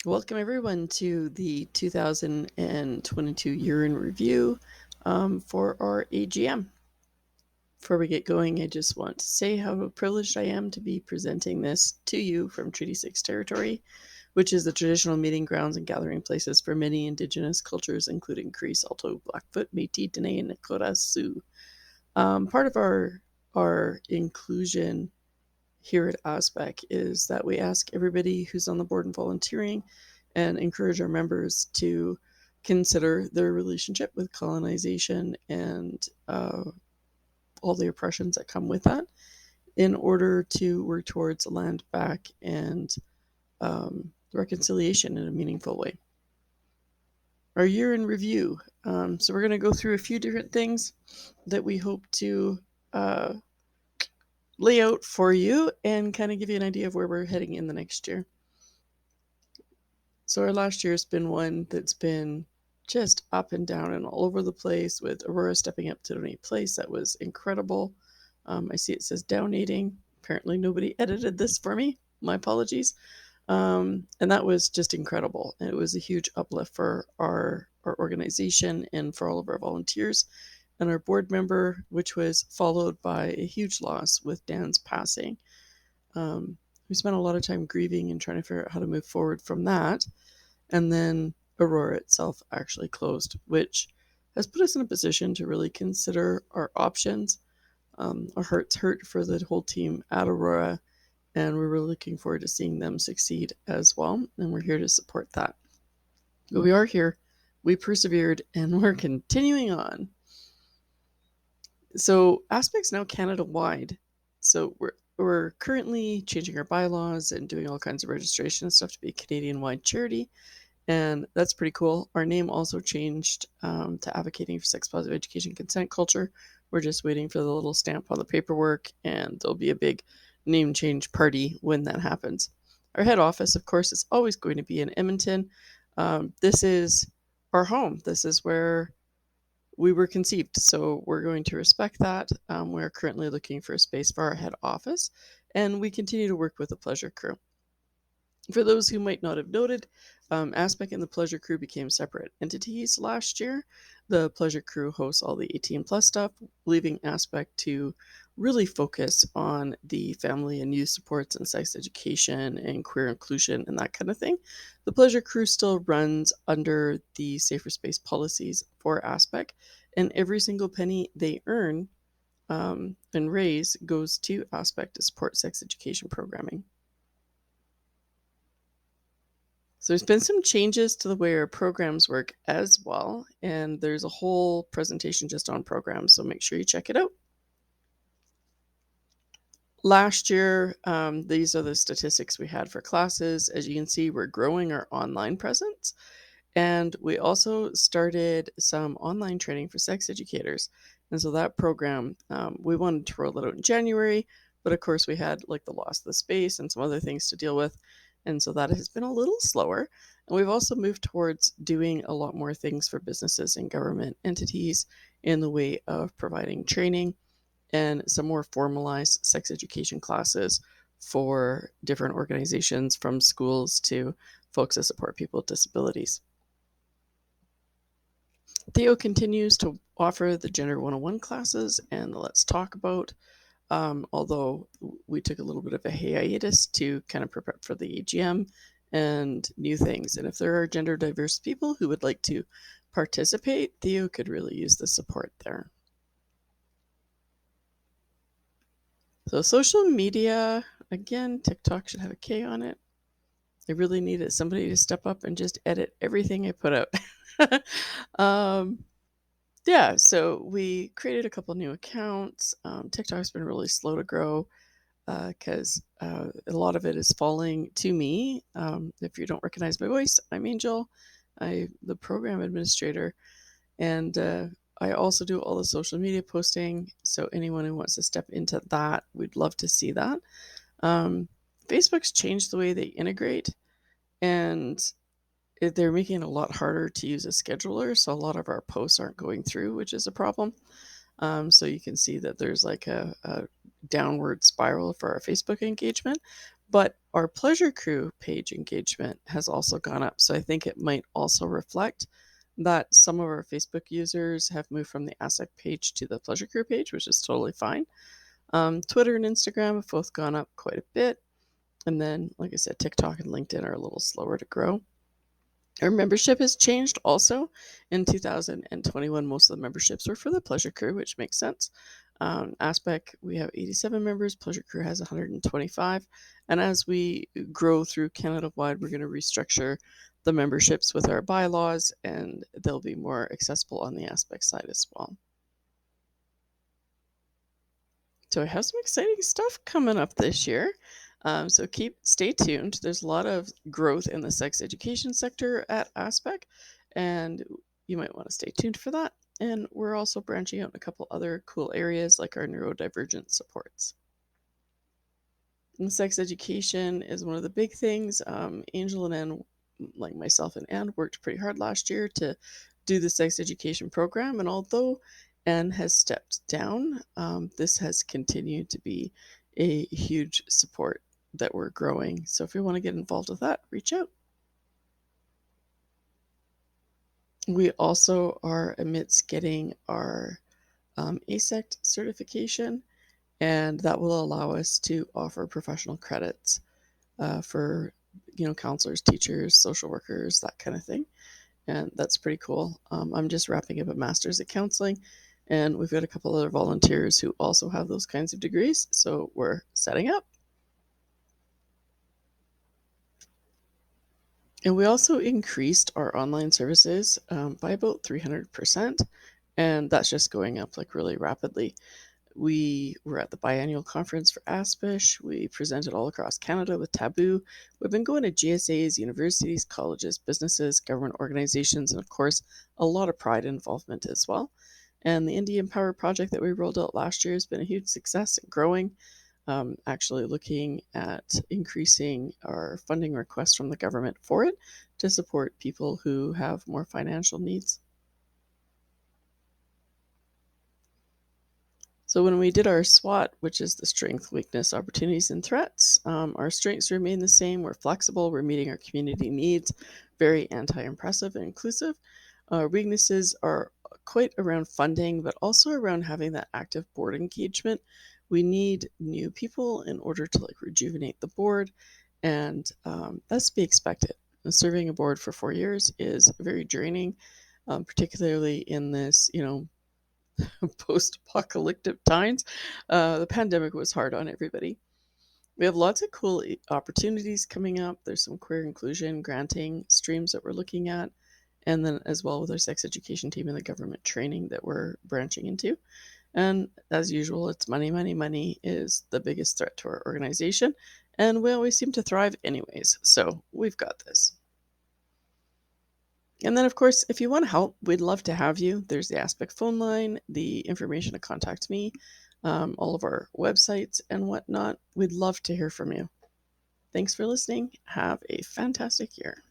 Welcome everyone to the 2022 year in review for our AGM. Before we get going, I just want to say how privileged I am to be presenting this to you from Treaty 6 territory, which is the traditional meeting grounds and gathering places for many Indigenous cultures, including Cree, Saulteaux, Blackfoot, Métis, Dene, and Nakota Sioux. Part of our inclusion here at Aspec is that we ask everybody who's on the board and volunteering and encourage our members to consider their relationship with colonization and all the oppressions that come with that in order to work towards land back and reconciliation in a meaningful way. Our year in review. So we're going to go through a few different things that we hope to lay out for you and kind of give you an idea of where we're heading in the next year. So our last year's been one that's been just up and down and all over the place, with Aurora stepping up to donate place. That was incredible. I see it says donating. Apparently nobody edited this for me. My apologies. And that was just incredible. And it was a huge uplift for our organization and for all of our volunteers and our board member, which was followed by a huge loss with Dan's passing. We spent a lot of time grieving and trying to figure out how to move forward from that. And then Aurora itself actually closed, which has put us in a position to really consider our options. Our hearts hurt for the whole team at Aurora, and we're really looking forward to seeing them succeed as well. And we're here to support that. But we are here, we persevered, and we're continuing on. So Aspec's now Canada wide. So we're currently changing our bylaws and doing all kinds of registration and stuff to be a Canadian wide charity. And that's pretty cool. Our name also changed to Advocating for Sex Positive Education Consent Culture. We're just waiting for the little stamp on the paperwork, and there'll be a big name change party when that happens. Our head office, of course, is always going to be in Edmonton. This is our home. This is where we were conceived, so we're going to respect that. We're currently looking for a space for our head office, and we continue to work with the Pleasure Crew. For those who might not have noted, Aspec and the Pleasure Crew became separate entities last year. The Pleasure Crew hosts all the 18 plus stuff, leaving Aspec to really focus on the family and youth supports and sex education and queer inclusion and that kind of thing. The Pleasure Crew still runs under the safer space policies for Aspec, and every single penny they earn and raise goes to Aspec to support sex education programming. So there's been some changes to the way our programs work as well, and there's a whole presentation just on programs, so make sure you check it out. Last year, these are the statistics we had for classes. As you can see, we're growing our online presence, and we also started some online training for sex educators. And so that program, we wanted to roll it out in January, but of course we had like the loss of the space and some other things to deal with. And so that has been a little slower. And we've also moved towards doing a lot more things for businesses and government entities in the way of providing training and some more formalized sex education classes for different organizations, from schools to folks that support people with disabilities. Theo continues to offer the Gender 101 classes and the Let's Talk About, although we took a little bit of a hiatus to kind of prepare for the AGM and new things. And if there are gender diverse people who would like to participate, Theo could really use the support there. So social media, again, TikTok should have a K on it. I really needed somebody to step up and just edit everything I put out. Yeah, so we created a couple new accounts. TikTok's been really slow to grow because a lot of it is falling to me. If you don't recognize my voice, I'm Angel. I'm the program administrator, and I also do all the social media posting. So anyone who wants to step into that, we'd love to see that. Facebook's changed the way they integrate, and they're making it a lot harder to use a scheduler. So a lot of our posts aren't going through, which is a problem. So you can see that there's like a downward spiral for our Facebook engagement. But Our Pleasure Crew page engagement has also gone up, so I think it might also reflect that some of our Facebook users have moved from the ASEC page to the Pleasure Crew page, which is totally fine. Twitter and Instagram have both gone up quite a bit. And then, like I said, TikTok and LinkedIn are a little slower to grow. Our membership has changed also. In 2021, most of the memberships were for the Pleasure Crew, which makes sense. Aspec, we have 87 members. Pleasure Crew has 125. And as we grow through Canada wide, we're going to restructure the memberships with our bylaws, and they'll be more accessible on the Aspec side as well. So I have some exciting stuff coming up this year. So stay tuned. There's a lot of growth in the sex education sector at Aspec, and you might want to stay tuned for that. And we're also branching out in a couple other cool areas like our neurodivergent supports. And sex education is one of the big things. Angel and Anne, like myself and Anne, worked pretty hard last year to do the sex education program. And although Anne has stepped down, this has continued to be a huge support that we're growing. So if you want to get involved with that, reach out. We also are amidst getting our ASECT certification, and that will allow us to offer professional credits for counselors, teachers, social workers, that kind of thing. And that's pretty cool. I'm just wrapping up a master's at counseling, and we've got a couple other volunteers who also have those kinds of degrees, so we're setting up. And we also increased our online services by about 300%, and that's just going up like really rapidly. We were at the biannual conference for ASPISH. We presented all across Canada with Taboo. We've been going to GSAs, universities, colleges, businesses, government organizations, and of course, a lot of pride involvement as well. And the Indian Power project that we rolled out last year has been a huge success and growing. Actually looking at increasing our funding requests from the government for it to support people who have more financial needs. So when we did our SWOT, which is the strength, weakness, opportunities, and threats, our strengths remain the same. We're flexible. We're meeting our community needs. Very anti-impressive and inclusive. Our weaknesses are quite around funding, but also around having that active board engagement. We need new people in order to rejuvenate the board, and that's to be expected. And serving a board for 4 years is very draining, particularly in this, post-apocalyptic times. The pandemic was hard on everybody. We have lots of cool opportunities coming up. There's some queer inclusion granting streams that we're looking at, and then as well with our sex education team and the government training that we're branching into. And as usual, it's money, money, money is the biggest threat to our organization, and we always seem to thrive anyways. So we've got this. And then, of course, if you want to help, we'd love to have you. There's the Aspect phone line, the information to contact me, all of our websites and whatnot. We'd love to hear from you. Thanks for listening. Have a fantastic year.